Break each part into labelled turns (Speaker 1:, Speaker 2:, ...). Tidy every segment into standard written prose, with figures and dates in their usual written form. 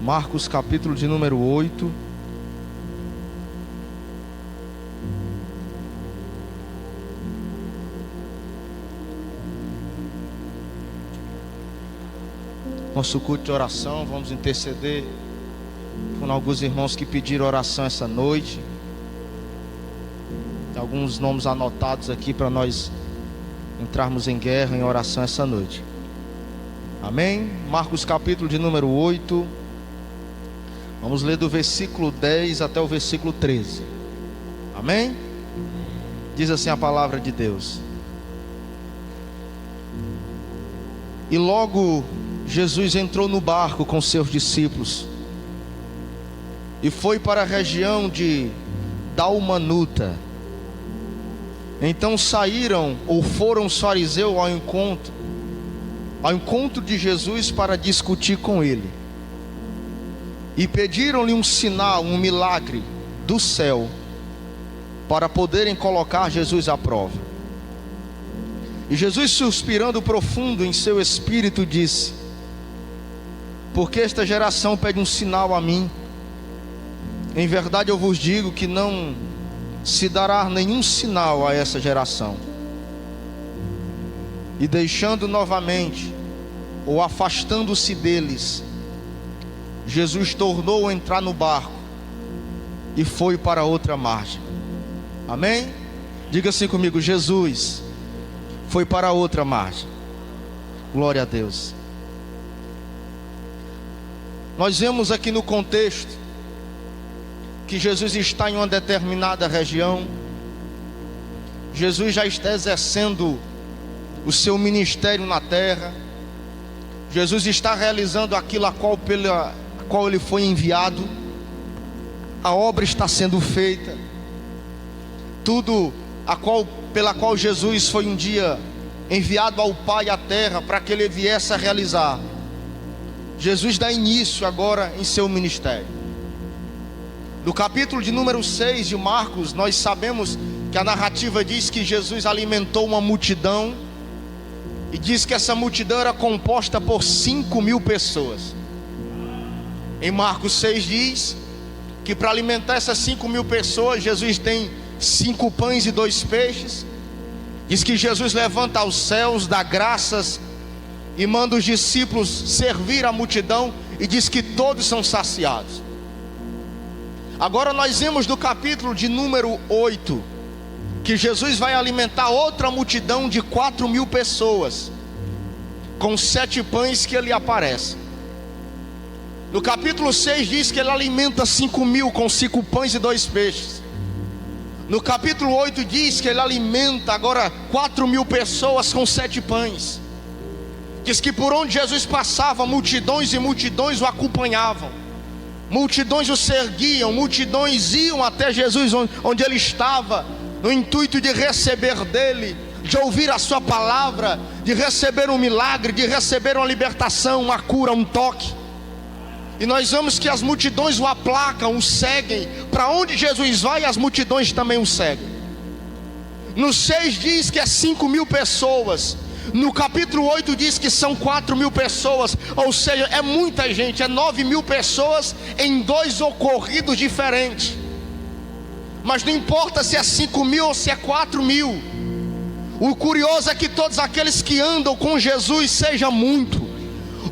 Speaker 1: Marcos capítulo de número 8. Nosso culto de oração, vamos interceder com alguns irmãos que pediram oração essa noite. Tem alguns nomes anotados aqui para nós entrarmos em guerra, em oração essa noite. Amém? Marcos capítulo de número 8. Vamos ler do versículo 10 até o versículo 13. Amém? Diz assim a palavra de Deus. E logo Jesus entrou no barco com seus discípulos e foi para a região de Dalmanuta. Então saíram ou foram os fariseus ao encontro de Jesus para discutir com ele. E pediram-lhe um sinal, um milagre do céu, para poderem colocar Jesus à prova. E Jesus, suspirando profundo em seu espírito, disse: porque esta geração pede um sinal a mim? Em verdade eu vos digo que não se dará nenhum sinal a essa geração. E deixando novamente, ou afastando-se deles, Jesus tornou a entrar no barco e foi para outra margem. Amém? Diga assim comigo: Jesus foi para outra margem. Glória a Deus. Nós vemos aqui no contexto que Jesus está em uma determinada região. Jesus já está exercendo o seu ministério na terra. Jesus está realizando aquilo pela qual ele foi enviado. A obra está sendo feita. Tudo pela qual Jesus foi um dia enviado ao Pai à terra para que ele viesse a realizar. Jesus dá início agora em seu ministério. No capítulo de número 6 de Marcos, nós sabemos que a narrativa diz que Jesus alimentou uma multidão, e diz que essa multidão era composta por 5.000 pessoas. Em Marcos 6 diz que para alimentar essas 5.000 pessoas, Jesus tem 5 pães e 2 peixes. Diz que Jesus levanta aos céus, dá graças e manda os discípulos servir a multidão, e diz que todos são saciados. Agora nós vemos do capítulo de número 8 que Jesus vai alimentar outra multidão de 4.000 pessoas com 7 pães que ele aparece. No capítulo 6 diz que ele alimenta 5.000 com 5 pães e 2 peixes. No capítulo 8 diz que ele alimenta agora 4.000 pessoas com 7 pães. Diz que por onde Jesus passava, multidões e multidões o acompanhavam, multidões o seguiam, multidões iam até Jesus onde ele estava, no intuito de receber dele, de ouvir a sua palavra, de receber um milagre, de receber uma libertação, uma cura, um toque. E nós vemos que as multidões o aplacam, o seguem. Para onde Jesus vai, as multidões também o seguem. No 6 diz que é 5.000 pessoas. No capítulo 8 diz que são 4.000 pessoas. Ou seja, é muita gente, é 9.000 pessoas em 2 ocorridos diferentes. Mas não importa se é 5.000 ou se é 4.000. O curioso é que todos aqueles que andam com Jesus, seja muito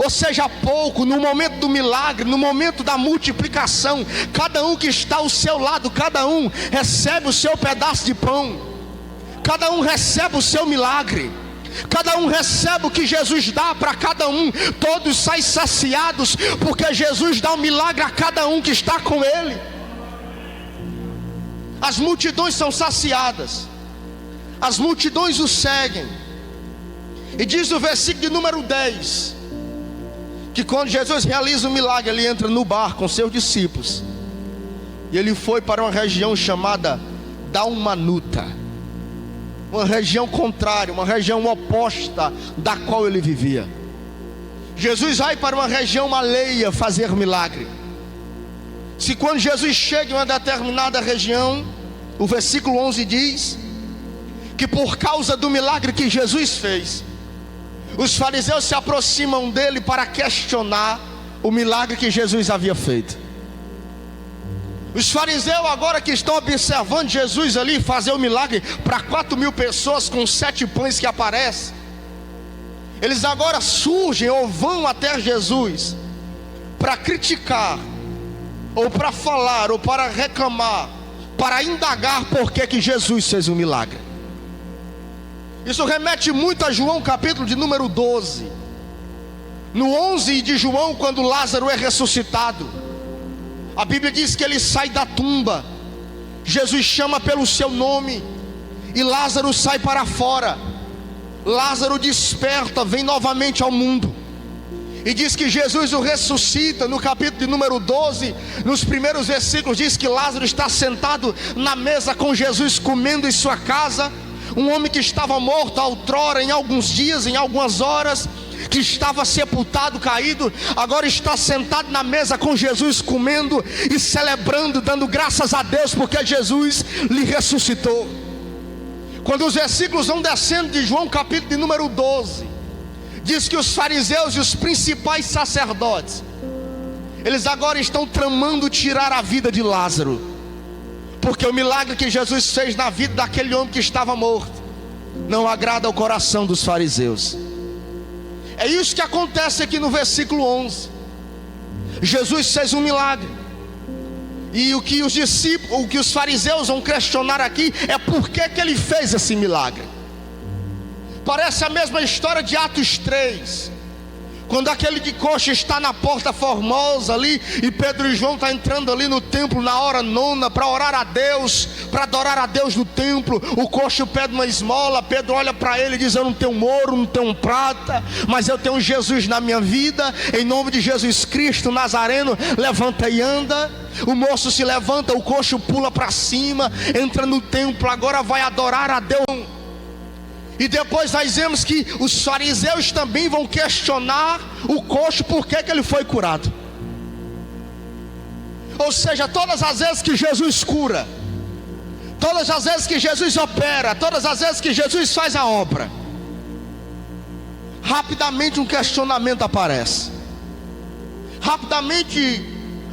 Speaker 1: ou seja pouco, no momento do milagre, no momento da multiplicação, cada um que está ao seu lado, cada um recebe o seu pedaço de pão, cada um recebe o seu milagre, cada um recebe o que Jesus dá para cada um. Todos saem saciados, porque Jesus dá um milagre a cada um que está com ele. As multidões são saciadas, as multidões o seguem. E diz o versículo de número 10 que quando Jesus realiza o milagre, ele entra no barco com seus discípulos, e ele foi para uma região chamada Dalmanuta, uma região contrária, uma região oposta da qual ele vivia. Jesus vai para uma região alheia fazer milagre. Se quando Jesus chega em uma determinada região, o versículo 11 diz que por causa do milagre que Jesus fez, os fariseus se aproximam dele para questionar o milagre que Jesus havia feito. Os fariseus agora que estão observando Jesus ali fazer o milagre para 4.000 pessoas com 7 pães que aparecem, eles agora surgem ou vão até Jesus para criticar, ou para falar, ou para reclamar, para indagar por que Jesus fez o milagre. Isso remete muito a João capítulo de número 12. No 11 de João, quando Lázaro é ressuscitado, a Bíblia diz que ele sai da tumba. Jesus chama pelo seu nome e Lázaro sai para fora. Lázaro desperta, vem novamente ao mundo. E diz que Jesus o ressuscita. No capítulo de número 12, nos primeiros versículos, diz que Lázaro está sentado na mesa com Jesus, comendo em sua casa. Um homem que estava morto outrora, em alguns dias, em algumas horas, que estava sepultado, caído, agora está sentado na mesa com Jesus, comendo e celebrando, dando graças a Deus, porque Jesus lhe ressuscitou. Quando os versículos vão descendo de João capítulo de número 12, diz que os fariseus e os principais sacerdotes, eles agora estão tramando tirar a vida de Lázaro, porque o milagre que Jesus fez na vida daquele homem que estava morto não agrada ao coração dos fariseus. É isso que acontece aqui no versículo 11. Jesus fez um milagre, e o que os discípulos, o que os fariseus vão questionar aqui é por que ele fez esse milagre. Parece a mesma história de Atos 3, quando aquele de coxa está na porta formosa ali, e Pedro e João estão entrando ali no templo na hora nona, para orar a Deus, para adorar a Deus no templo. O coxo pede uma esmola, Pedro olha para ele e diz: eu não tenho ouro, não tenho prata, mas eu tenho Jesus na minha vida, em nome de Jesus Cristo Nazareno, levanta e anda. O moço se levanta, o coxo pula para cima, entra no templo, agora vai adorar a Deus. E depois nós vemos que os fariseus também vão questionar o coxo por que ele foi curado. Ou seja, todas as vezes que Jesus cura, todas as vezes que Jesus opera, todas as vezes que Jesus faz a obra, rapidamente um questionamento aparece. Rapidamente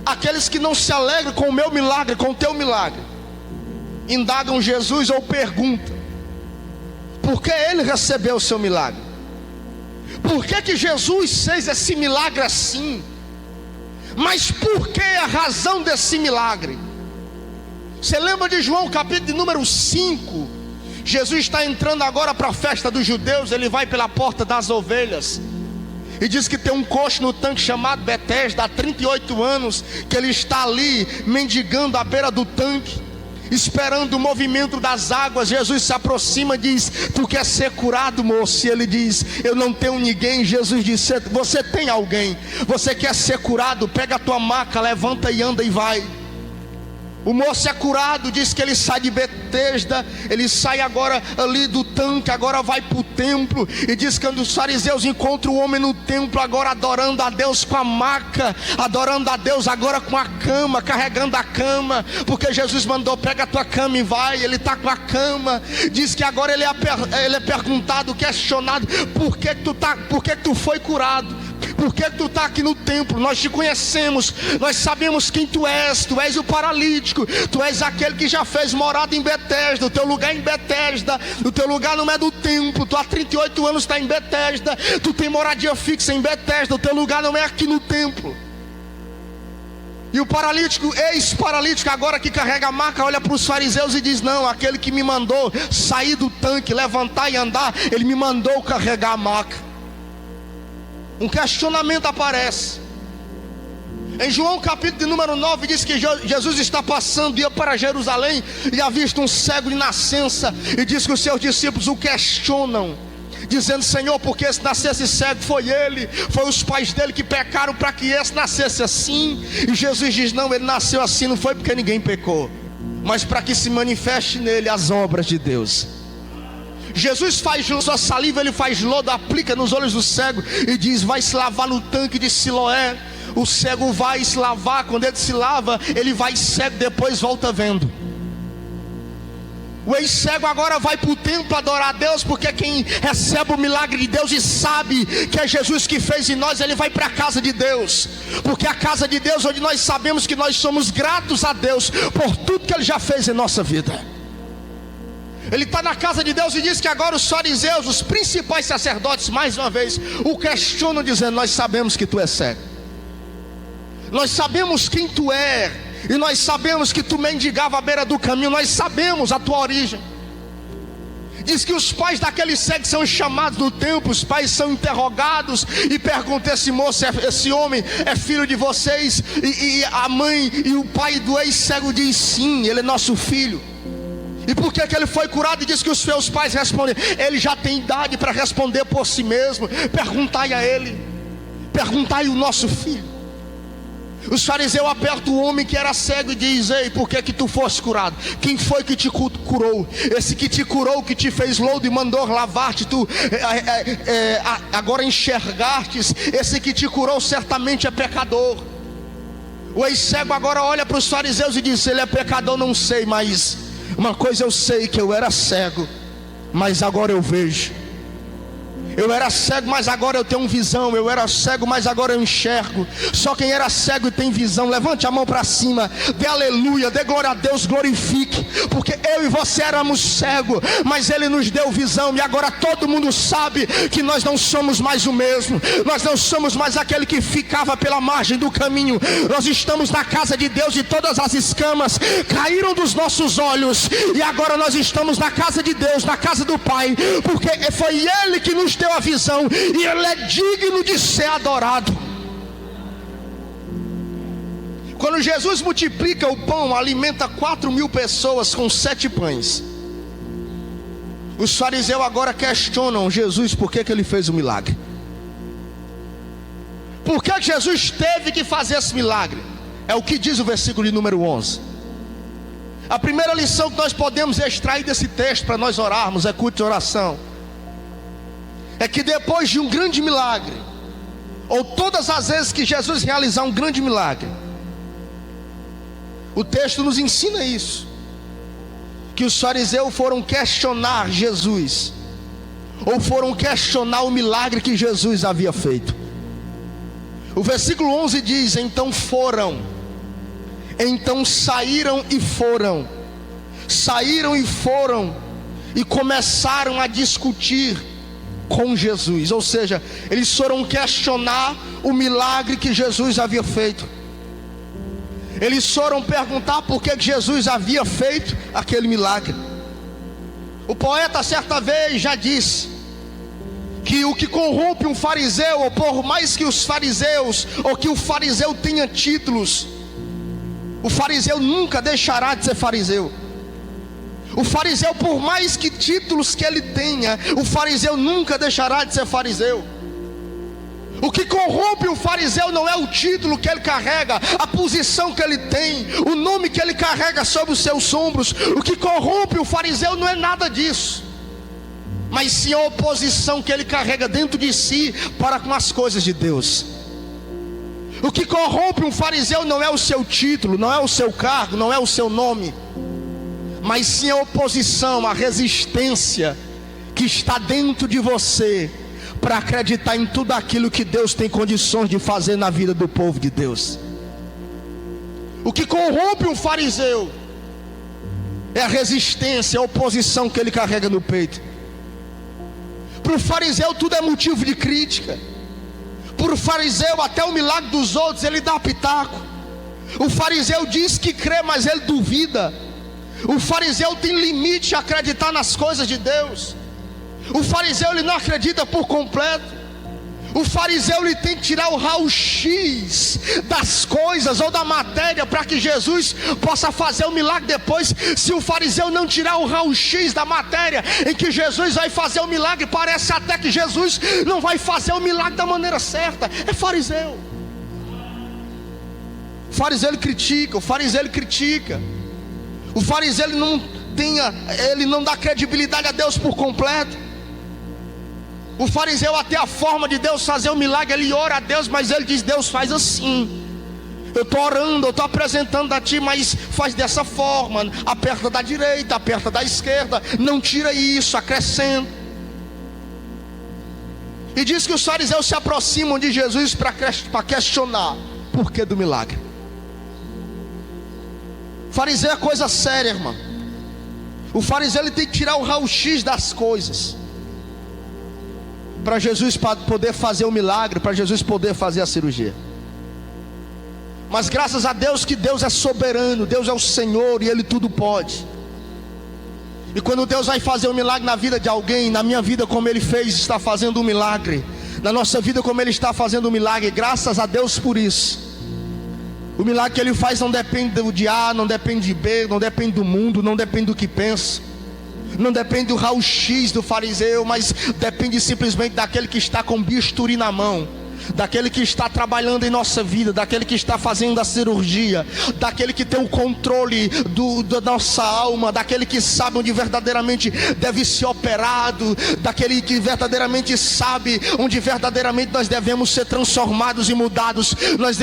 Speaker 1: aqueles que não se alegram com o meu milagre, com o teu milagre, indagam Jesus ou perguntam: por que ele recebeu o seu milagre? Por que Jesus fez esse milagre assim? Mas por que a razão desse milagre? Você lembra de João capítulo de número 5? Jesus está entrando agora para a festa dos judeus. Ele vai pela porta das ovelhas e diz que tem um coxo no tanque chamado Betesda, há 38 anos que ele está ali mendigando à beira do tanque, esperando o movimento das águas. Jesus se aproxima e diz: tu quer ser curado, moço? E ele diz: eu não tenho ninguém. Jesus disse: você tem alguém. Você quer ser curado? Pega a tua maca, levanta e anda e vai. O moço é curado. Diz que ele sai de Betesda, ele sai agora ali do tanque, agora vai para o templo. E diz que quando os fariseus encontram o homem no templo, agora adorando a Deus com a maca, adorando a Deus agora com a cama, carregando a cama, porque Jesus mandou: pega a tua cama e vai. Ele está com a cama. Diz que agora ele é perguntado, questionado: por que tu foi curado? Por que tu está aqui no templo? Nós te conhecemos, nós sabemos quem tu és o paralítico, tu és aquele que já fez morada em Betesda. O teu lugar é em Betesda, o teu lugar não é do templo. Tu há 38 anos está em Betesda, tu tem moradia fixa em Betesda, o teu lugar não é aqui no templo. E o paralítico, ex-paralítico, agora que carrega a maca, olha para os fariseus e diz: não, aquele que me mandou sair do tanque, levantar e andar, ele me mandou carregar a maca. Um questionamento aparece. Em João capítulo de número 9 diz que Jesus está passando, ia para Jerusalém, e avista um cego de nascença, e diz que os seus discípulos o questionam, dizendo: Senhor, porque esse nascesse cego? Foi ele, foi os pais dele que pecaram para que esse nascesse assim? E Jesus diz: não, ele nasceu assim, não foi porque ninguém pecou, mas para que se manifeste nele as obras de Deus. Jesus faz sua saliva, ele faz lodo, aplica nos olhos do cego e diz: vai se lavar no tanque de Siloé. O cego vai se lavar, quando ele se lava, ele vai cego, depois volta vendo. O ex-cego agora vai para o templo adorar a Deus, porque quem recebe o milagre de Deus e sabe que é Jesus que fez em nós, ele vai para a casa de Deus, porque a casa de Deus, onde nós sabemos que nós somos gratos a Deus por tudo que ele já fez em nossa vida. Ele está na casa de Deus e diz que agora os fariseus, os principais sacerdotes, mais uma vez, o questionam dizendo: nós sabemos que tu és cego, nós sabemos quem tu és, e nós sabemos que tu mendigava à beira do caminho, nós sabemos a tua origem. Diz que os pais daquele cego são chamados no templo, os pais são interrogados e perguntam: esse moço, esse homem é filho de vocês? E a mãe e o pai do ex-cego diz: sim, ele é nosso filho. E por que ele foi curado? E diz que os seus pais respondem: ele já tem idade para responder por si mesmo, perguntai a ele, perguntai o nosso filho. Os fariseus apertam o homem que era cego e diz: ei, por que tu foste curado? Quem foi que te curou? Esse que te curou, que te fez lodo e mandou lavar-te, tu agora enxergastes. Esse que te curou certamente é pecador. O ex-cego agora olha para os fariseus e diz: ele é pecador, não sei, mas uma coisa eu sei, que eu era cego, mas agora eu vejo. Eu era cego, mas agora eu tenho visão. Eu era cego, mas agora eu enxergo. Só quem era cego e tem visão, levante a mão para cima, dê aleluia, dê glória a Deus, glorifique. Porque eu e você éramos cegos, mas Ele nos deu visão. E agora todo mundo sabe que nós não somos mais o mesmo. Nós não somos mais aquele que ficava pela margem do caminho. Nós estamos na casa de Deus e todas as escamas caíram dos nossos olhos. E agora nós estamos na casa de Deus, na casa do Pai, porque foi Ele que nos deu a visão, e Ele é digno de ser adorado. Quando Jesus multiplica o pão, alimenta 4.000 pessoas com 7 pães. Os fariseus agora questionam Jesus por que ele fez o milagre. Por que Jesus teve que fazer esse milagre? É o que diz o versículo de número 11. A primeira lição que nós podemos extrair desse texto para nós orarmos, é culto de oração, é que depois de um grande milagre, ou todas as vezes que Jesus realizar um grande milagre, o texto nos ensina isso, que os fariseus foram questionar Jesus, ou foram questionar o milagre que Jesus havia feito. O versículo 11 diz: então saíram e foram, e começaram a discutir com Jesus. Ou seja, eles foram questionar o milagre que Jesus havia feito. Eles foram perguntar por que Jesus havia feito aquele milagre. O poeta certa vez já disse que o que corrompe um fariseu, ou por mais que os fariseus, ou que o fariseu tenha títulos, o fariseu nunca deixará de ser fariseu. O fariseu, por mais que títulos que ele tenha, o fariseu nunca deixará de ser fariseu. O que corrompe o fariseu não é o título que ele carrega, a posição que ele tem, o nome que ele carrega sobre os seus ombros. O que corrompe o fariseu não é nada disso, mas sim a oposição que ele carrega dentro de si para com as coisas de Deus. O que corrompe um fariseu não é o seu título, não é o seu cargo, não é o seu nome, mas sim a oposição, a resistência que está dentro de você para acreditar em tudo aquilo que Deus tem condições de fazer na vida do povo de Deus. O que corrompe um fariseu é a resistência, a oposição que ele carrega no peito. Para o fariseu tudo é motivo de crítica. Para o fariseu até o milagre dos outros ele dá pitaco. O fariseu diz que crê, mas ele duvida. O fariseu tem limite a acreditar nas coisas de Deus. O fariseu ele não acredita por completo. O fariseu ele tem que tirar o raio-x das coisas ou da matéria para que Jesus possa fazer o milagre depois. Se o fariseu não tirar o raio-x da matéria em que Jesus vai fazer o milagre, parece até que Jesus não vai fazer o milagre da maneira certa. É fariseu. O fariseu ele critica, o fariseu ele critica. O fariseu ele não dá credibilidade a Deus por completo. O fariseu até a forma de Deus fazer o milagre, ele ora a Deus, mas ele diz: Deus faz assim. Eu estou orando, eu estou apresentando a ti, mas faz dessa forma. Aperta da direita, aperta da esquerda. Não tira isso, acrescenta. E diz que os fariseus se aproximam de Jesus para questionar o porquê do milagre. Fariseu é coisa séria, irmão. O fariseu ele tem que tirar o raio-x das coisas, para Jesus poder fazer o milagre, para Jesus poder fazer a cirurgia. Mas graças a Deus que Deus é soberano, Deus é o Senhor e Ele tudo pode. E quando Deus vai fazer um milagre na vida de alguém, na minha vida como Ele fez, está fazendo um milagre, na nossa vida como Ele está fazendo um milagre, graças a Deus por isso. O milagre que Ele faz não depende de A, não depende de B, não depende do mundo, não depende do que pensa, não depende do raio-x do fariseu, mas depende simplesmente daquele que está com bisturi na mão, daquele que está trabalhando em nossa vida, daquele que está fazendo a cirurgia, daquele que tem o controle da nossa alma, daquele que sabe onde verdadeiramente deve ser operado, daquele que verdadeiramente sabe onde verdadeiramente nós devemos ser transformados e mudados.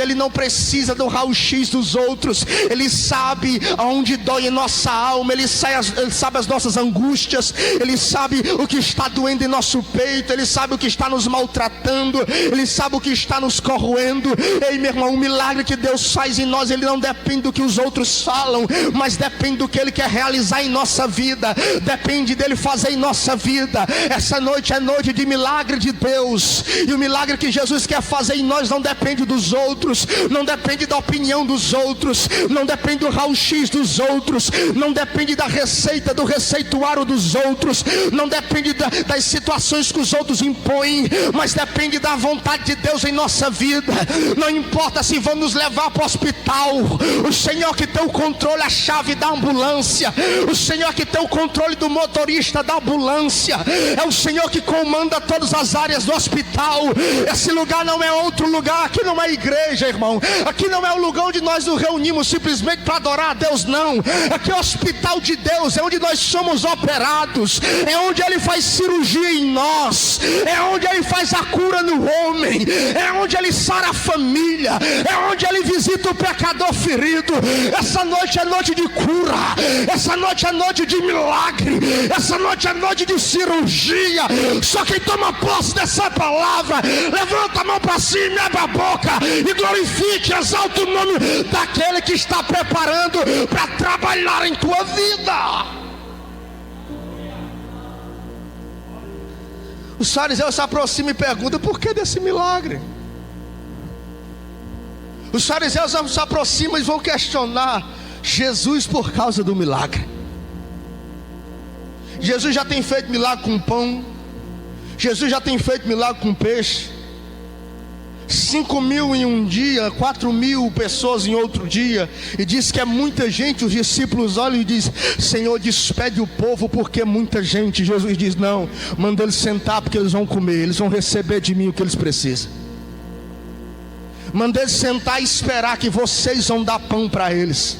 Speaker 1: Ele não precisa do raio-x dos outros, Ele sabe aonde dói em nossa alma, Ele sabe as nossas angústias, Ele sabe o que está doendo em nosso peito, Ele sabe o que está nos maltratando, Ele sabe o que está nos corroendo. Ei, meu irmão, o milagre que Deus faz em nós, ele não depende do que os outros falam, mas depende do que Ele quer realizar em nossa vida, depende dEle fazer em nossa vida. Essa noite é noite de milagre de Deus, e o milagre que Jesus quer fazer em nós não depende dos outros, não depende da opinião dos outros, não depende do raio-x dos outros, não depende da receita, do receituário dos outros, não depende das situações que os outros impõem, mas depende da vontade de Deus em nossa vida. Não importa se vão nos levar para o hospital, o Senhor que tem o controle, a chave da ambulância, o Senhor que tem o controle do motorista da ambulância, é o Senhor que comanda todas as áreas do hospital. Esse lugar não é outro lugar, aqui não é igreja, irmão, aqui não é o lugar onde nós nos reunimos simplesmente para adorar a Deus, não. Aqui é o hospital de Deus, é onde nós somos operados, é onde Ele faz cirurgia em nós, é onde Ele faz a cura no homem, é onde Ele sara a família, é onde Ele visita o pecador ferido. Essa noite é noite de cura, essa noite é noite de milagre, essa noite é noite de cirurgia. Só quem toma posse dessa palavra, levanta a mão para cima, abre a boca e glorifique, exalta o nome daquele que está preparando para trabalhar em tua vida. Os fariseus se aproximam e perguntam: por que desse milagre? Os fariseus se aproximam e vão questionar Jesus por causa do milagre. Jesus já tem feito milagre com pão, Jesus já tem feito milagre com peixe, 5.000 em um dia, 4.000 pessoas em outro dia, e diz que é muita gente. Os discípulos olham e dizem: Senhor, despede o povo porque é muita gente. Jesus diz: não, manda eles sentar porque eles vão comer, eles vão receber de mim o que eles precisam. Manda eles sentar e esperar que vocês vão dar pão para eles.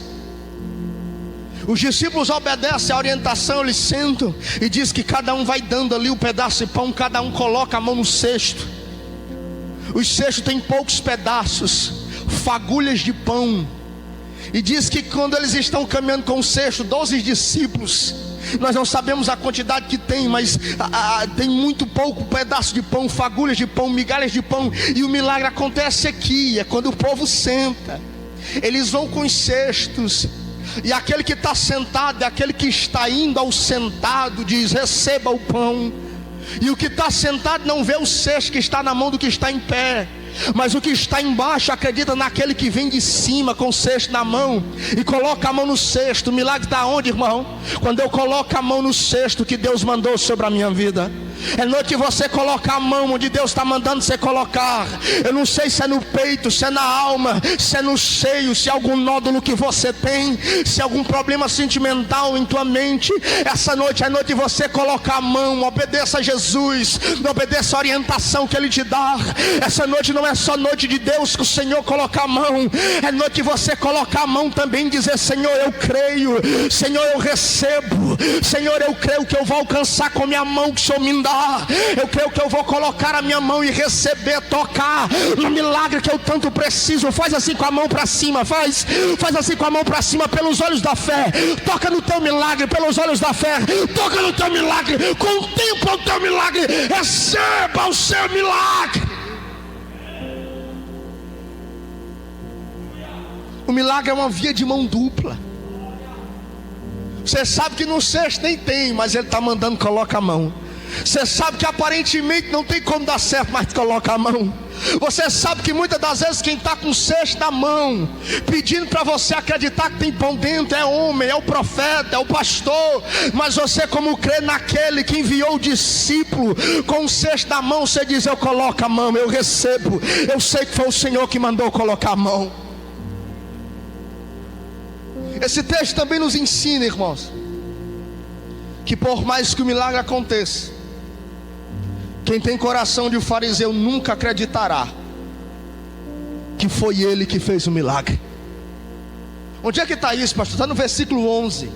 Speaker 1: Os discípulos obedecem a orientação, eles sentam e diz que cada um vai dando ali um pedaço de pão, cada um coloca a mão no cesto. Os cestos têm poucos pedaços, fagulhas de pão. E diz que quando eles estão caminhando com o cesto, 12 discípulos, nós não sabemos a quantidade que tem, mas tem muito pouco pedaço de pão, fagulhas de pão, migalhas de pão. E o milagre acontece aqui, é quando o povo senta. Eles vão com os cestos, e aquele que está sentado, aquele que está indo ao sentado, diz: receba o pão. E o que está sentado não vê o cesto que está na mão do que está em pé, mas o que está embaixo acredita naquele que vem de cima com o cesto na mão e coloca a mão no cesto. O milagre está onde, irmão? Quando eu coloco a mão no cesto que Deus mandou sobre a minha vida. É noite que você colocar a mão onde Deus está mandando você colocar. Eu não sei se é no peito, se é na alma, se é no seio, se é algum nódulo que você tem, se é algum problema sentimental em tua mente. Essa noite é noite de você colocar a mão. Obedeça a Jesus, obedeça a orientação que Ele te dá. Essa noite não é só noite de Deus que o Senhor coloca a mão, é noite de você colocar a mão também e dizer: Senhor, eu creio, Senhor, eu recebo, Senhor, eu creio que eu vou alcançar com minha mão que o Senhor me dá. acreditar. Eu creio que eu vou colocar a minha mão e receber, tocar no milagre que eu tanto preciso. Faz assim com a mão para cima, faz assim com a mão para cima, pelos olhos da fé. Toca no teu milagre, pelos olhos da fé. Toca no teu milagre, contempla o teu milagre, receba o seu milagre. O milagre é uma via de mão dupla. Você sabe que no cesto nem tem, mas ele está mandando, coloca a mão. Você sabe que aparentemente não tem como dar certo, mas coloca a mão. Você sabe que muitas das vezes quem está com o cesto na mão, pedindo para você acreditar que tem pão dentro, é homem, é o profeta, é o pastor. Mas você, como crê naquele que enviou o discípulo com o cesto na mão, você diz: eu coloco a mão, eu recebo. Eu sei que foi o Senhor que mandou colocar a mão. Esse texto também nos ensina, irmãos, que por mais que o milagre aconteça, quem tem coração de fariseu nunca acreditará que foi ele que fez o milagre. Onde é que está isso, pastor? Está no versículo 11.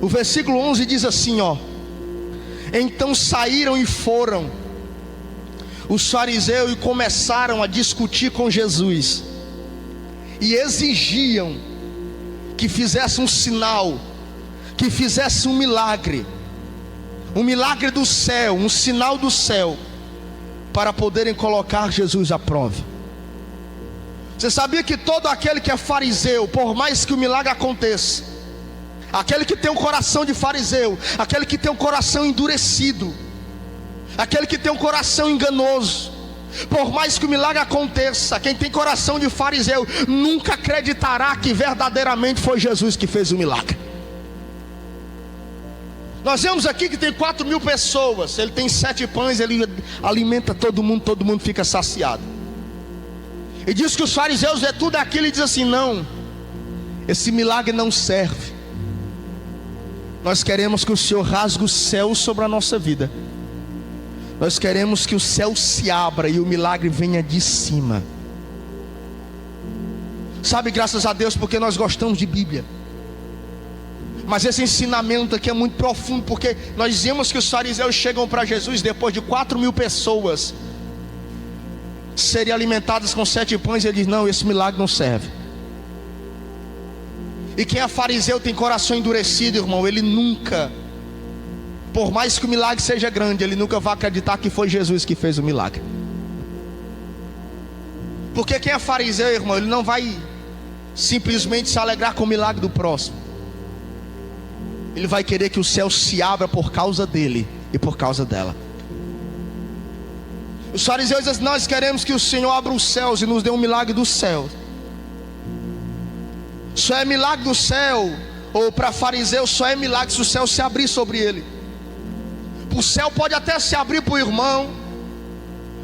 Speaker 1: O versículo 11 diz assim, ó: então saíram e foram os fariseus e começaram a discutir com Jesus, e exigiam que fizesse um sinal, que fizesse um milagre do céu, um sinal do céu, para poderem colocar Jesus à prova. Você sabia que todo aquele que é fariseu, por mais que o milagre aconteça, aquele que tem um coração de fariseu, aquele que tem um coração endurecido, aquele que tem um coração enganoso, por mais que o milagre aconteça, quem tem coração de fariseu nunca acreditará que verdadeiramente foi Jesus que fez o milagre. Nós vemos aqui que tem 4.000 pessoas. Ele tem 7 pães, ele alimenta todo mundo fica saciado. E diz que os fariseus vê tudo aquilo e diz assim: não, esse milagre não serve. Nós queremos que o Senhor rasgue o céu sobre a nossa vida. Nós queremos que o céu se abra e o milagre venha de cima. Sabe, graças a Deus, porque nós gostamos de Bíblia. Mas esse ensinamento aqui é muito profundo, porque nós dizemos que os fariseus chegam para Jesus depois de 4.000 pessoas serem alimentadas com 7 pães, e ele diz: não, esse milagre não serve. E quem é fariseu tem coração endurecido, irmão, ele nunca, por mais que o milagre seja grande, ele nunca vai acreditar que foi Jesus que fez o milagre. Porque quem é fariseu, irmão, ele não vai simplesmente se alegrar com o milagre do próximo. Ele vai querer que o céu se abra por causa dele e por causa dela. Os fariseus dizem: nós queremos que o Senhor abra os céus e nos dê um milagre do céu. Só é milagre do céu, ou para fariseu só é milagre se o céu se abrir sobre ele. O céu pode até se abrir para o irmão,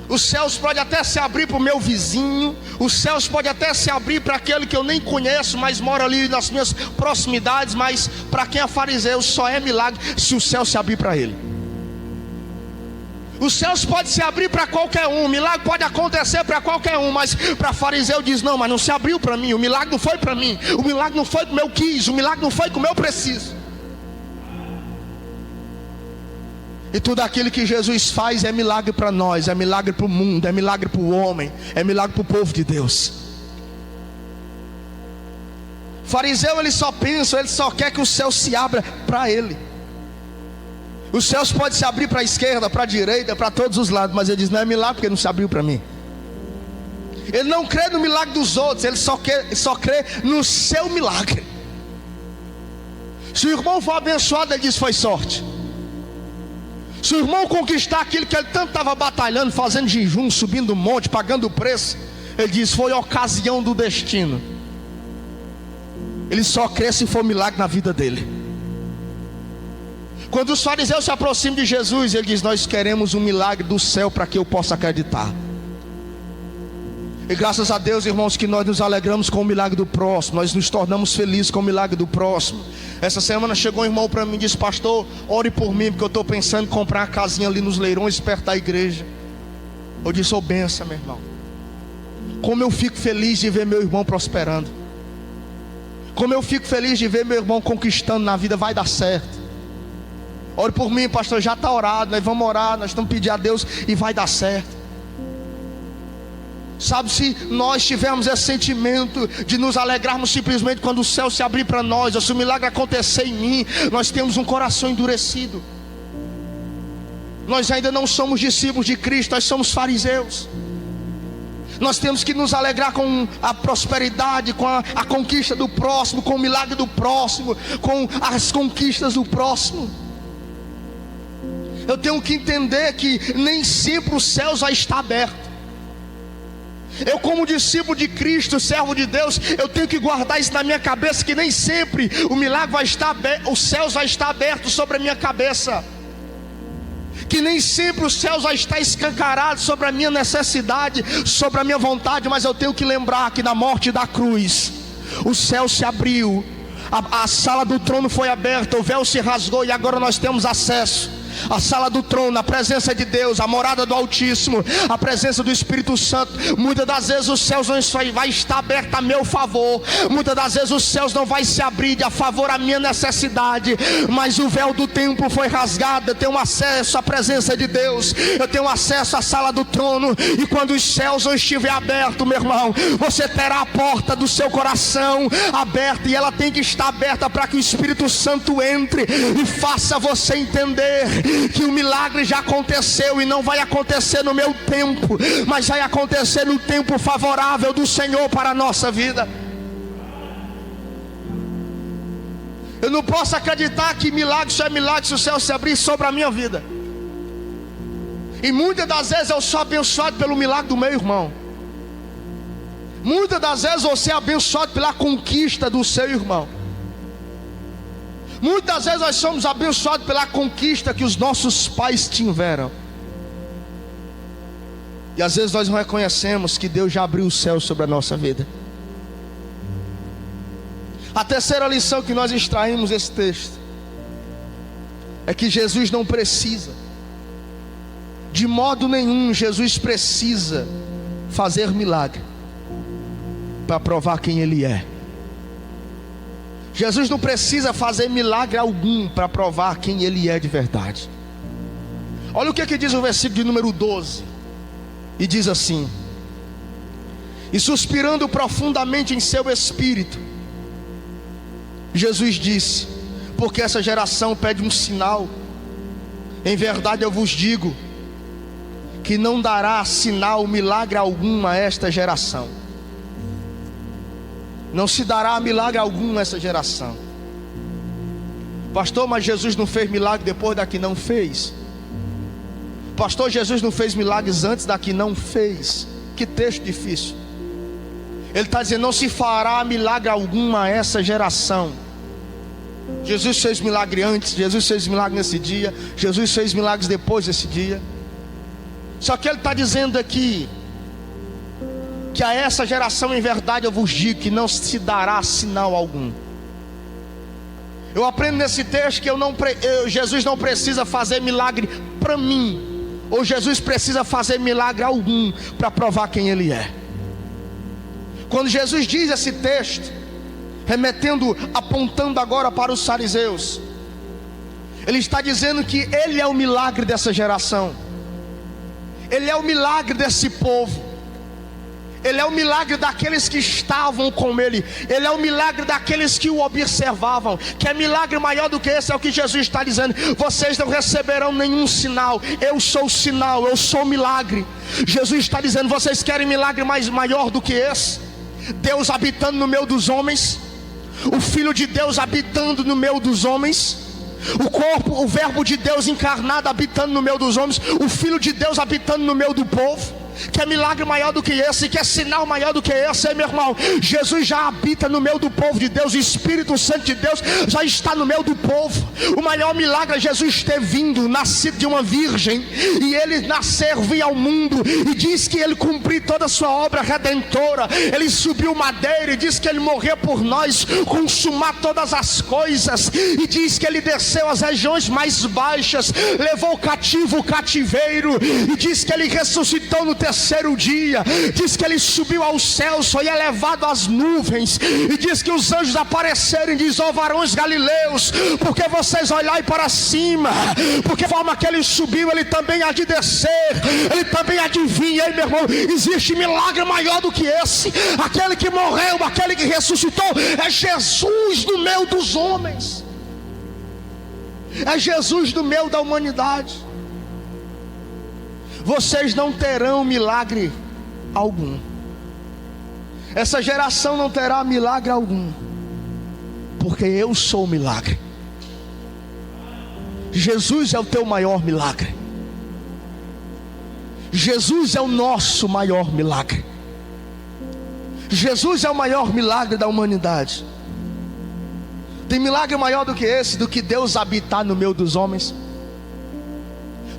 Speaker 1: os céus podem até se abrir para o meu vizinho, os céus podem até se abrir para aquele que eu nem conheço, mas mora ali nas minhas proximidades. Mas para quem é fariseu só é milagre se o céu se abrir para ele. Os céus podem se abrir para qualquer um, o milagre pode acontecer para qualquer um, mas para fariseu diz: não, mas não se abriu para mim, o milagre não foi para mim, o milagre não foi como eu quis, o milagre não foi como eu preciso. E tudo aquilo que Jesus faz é milagre para nós, é milagre para o mundo, é milagre para o homem, é milagre para o povo de Deus. O fariseu, ele só pensa, ele só quer que o céu se abra para ele. Os céus podem se abrir para a esquerda, para a direita, para todos os lados, mas ele diz: não é milagre porque não se abriu para mim. Ele não crê no milagre dos outros, ele só crê no seu milagre. Se o irmão for abençoado, ele diz: foi sorte. Se o irmão conquistar aquilo que ele tanto estava batalhando, fazendo jejum, subindo o monte, pagando o preço, ele diz: foi ocasião do destino. Ele só crê se for milagre na vida dele. Quando os fariseus se aproximam de Jesus, ele diz: nós queremos um milagre do céu para que eu possa acreditar. E graças a Deus, irmãos, que nós nos alegramos com o milagre do próximo, nós nos tornamos felizes com o milagre do próximo. Essa semana chegou um irmão para mim e disse: pastor, ore por mim, porque eu estou pensando em comprar uma casinha ali nos Leirões, perto da igreja. Eu disse: ô benção, meu irmão. Como eu fico feliz de ver meu irmão prosperando. Como eu fico feliz de ver meu irmão conquistando na vida. Vai dar certo. Ore por mim, pastor, já está orado. Nós vamos orar, nós vamos pedir a Deus e vai dar certo. Sabe, se nós tivermos esse sentimento de nos alegrarmos simplesmente quando o céu se abrir para nós, ou se o milagre acontecer em mim, nós temos um coração endurecido. Nós ainda não somos discípulos de Cristo, nós somos fariseus. Nós temos que nos alegrar com a prosperidade, com a conquista do próximo, com o milagre do próximo, com as conquistas do próximo. Eu tenho que entender que nem sempre o céu já está aberto. Eu, como discípulo de Cristo, servo de Deus, eu tenho que guardar isso na minha cabeça, que nem sempre o milagre vai estar aberto, o céu já está aberto sobre a minha cabeça, que nem sempre o céu já está escancarado sobre a minha necessidade, sobre a minha vontade. Mas eu tenho que lembrar que na morte da cruz, o céu se abriu, a sala do trono foi aberta, o véu se rasgou e agora nós temos acesso a sala do trono, a presença de Deus, a morada do Altíssimo, a presença do Espírito Santo. Muitas das vezes os céus não vai estar aberto a meu favor, muitas das vezes os céus não vai se abrir a favor da minha necessidade, mas o véu do templo foi rasgado. Eu tenho acesso à presença de Deus, eu tenho acesso à sala do trono. E quando os céus não estiver aberto, meu irmão, você terá a porta do seu coração aberta, e ela tem que estar aberta para que o Espírito Santo entre e faça você entender que o milagre já aconteceu, e não vai acontecer no meu tempo, mas vai acontecer no tempo favorável do Senhor para a nossa vida. Eu não posso acreditar que milagre só é milagre se o céu se abrir sobre a minha vida. E muitas das vezes eu sou abençoado pelo milagre do meu irmão. Muitas das vezes você é abençoado pela conquista do seu irmão. Muitas vezes nós somos abençoados pela conquista que os nossos pais tiveram. E às vezes nós não reconhecemos que Deus já abriu o céu sobre a nossa vida. A terceira lição que nós extraímos desse texto é que Jesus não precisa, de modo nenhum, Jesus precisa fazer milagre para provar quem Ele é. Jesus não precisa fazer milagre algum para provar quem Ele é de verdade. Olha o que diz o versículo de número 12. E diz assim: e suspirando profundamente em seu espírito, Jesus disse: porque essa geração pede um sinal. Em verdade eu vos digo que não dará sinal, milagre algum a esta geração. Não se dará milagre algum nessa geração. Pastor, mas Jesus não fez milagre depois da que não fez? Pastor, Jesus não fez milagres antes da que não fez? Que texto difícil. Ele está dizendo: não se fará milagre algum a essa geração. Jesus fez milagre antes, Jesus fez milagre nesse dia, Jesus fez milagres depois desse dia. Só que Ele está dizendo aqui que a essa geração, em verdade eu vos digo, que não se dará sinal algum. Eu aprendo nesse texto que Jesus não precisa fazer milagre para mim, ou Jesus precisa fazer milagre algum para provar quem Ele é. Quando Jesus diz esse texto, apontando agora para os fariseus, Ele está dizendo que Ele é o milagre dessa geração, Ele é o milagre desse povo, Ele é o milagre daqueles que estavam com Ele, Ele é o milagre daqueles que o observavam. Que é milagre maior do que esse? É o que Jesus está dizendo: vocês não receberão nenhum sinal, eu sou o sinal, eu sou o milagre. Jesus está dizendo: vocês querem milagre maior do que esse? Deus habitando no meio dos homens, o Filho de Deus habitando no meio dos homens, o corpo, o verbo de Deus encarnado habitando no meio dos homens, o Filho de Deus habitando no meio do povo. Que é milagre maior do que esse? Que é sinal maior do que esse, hein, meu irmão? Jesus já habita no meio do povo de Deus, o Espírito Santo de Deus já está no meio do povo. O maior milagre é Jesus ter vindo, nascido de uma virgem, e Ele nascer, vir ao mundo, e diz que Ele cumpriu toda a sua obra redentora. Ele subiu madeira, e diz que Ele morreu por nós, consumar todas as coisas, e diz que Ele desceu às regiões mais baixas, levou o cativo o cativeiro, e diz que Ele ressuscitou no terceiro terceiro dia, diz que ele subiu aos céus, foi elevado às nuvens, e diz que os anjos apareceram e diz: ó varões galileus, porque vocês olhai para cima, porque a forma que ele subiu, ele também há de descer, ele também há de vir. E aí, meu irmão, existe milagre maior do que esse. Aquele que morreu, aquele que ressuscitou, é Jesus no meio dos homens, é Jesus no meio da humanidade. Vocês não terão milagre algum, essa geração não terá milagre algum, porque eu sou o milagre. Jesus é o teu maior milagre. Jesus é o nosso maior milagre. Jesus é o maior milagre da humanidade. Tem milagre maior do que esse, do que Deus habitar no meio dos homens?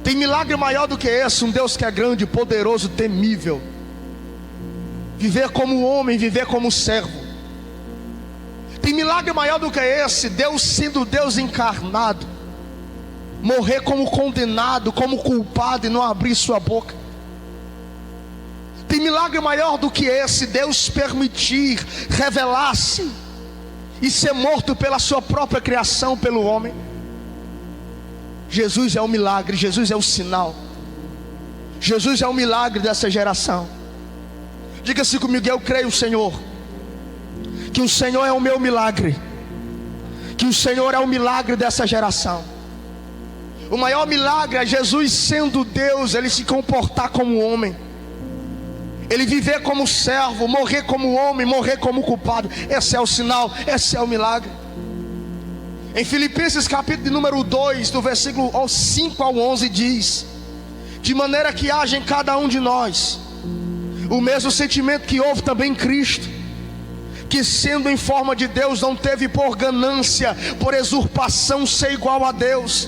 Speaker 1: Tem milagre maior do que esse, um Deus que é grande, poderoso, temível, viver como homem, viver como servo? Tem milagre maior do que esse, Deus sendo Deus encarnado, morrer como condenado, como culpado e não abrir sua boca? Tem milagre maior do que esse, Deus permitir, revelar-se e ser morto pela sua própria criação, pelo homem? Jesus é o milagre, Jesus é o sinal, Jesus é o milagre dessa geração. Diga-se comigo: eu creio, Senhor, que o Senhor é o meu milagre, que o Senhor é o milagre dessa geração. O maior milagre é Jesus sendo Deus, ele se comportar como homem, ele viver como servo, morrer como homem, morrer como culpado. Esse é o sinal, esse é o milagre. Em Filipenses capítulo número 2, do versículo 5 ao 11 diz: de maneira que haja em cada um de nós o mesmo sentimento que houve também em Cristo, que sendo em forma de Deus, não teve por ganância, por usurpação ser igual a Deus,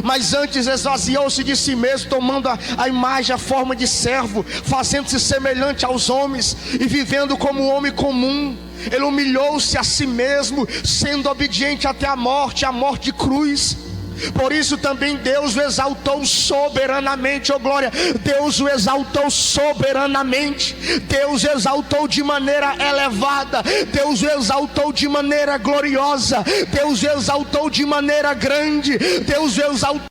Speaker 1: mas antes esvaziou-se de si mesmo, tomando a imagem, a forma de servo, fazendo-se semelhante aos homens, e vivendo como um homem comum, ele humilhou-se a si mesmo, sendo obediente até a morte de cruz. Por isso também Deus o exaltou soberanamente. Oh glória, Deus o exaltou soberanamente, Deus o exaltou de maneira elevada, Deus o exaltou de maneira gloriosa, Deus o exaltou de maneira grande, Deus o exaltou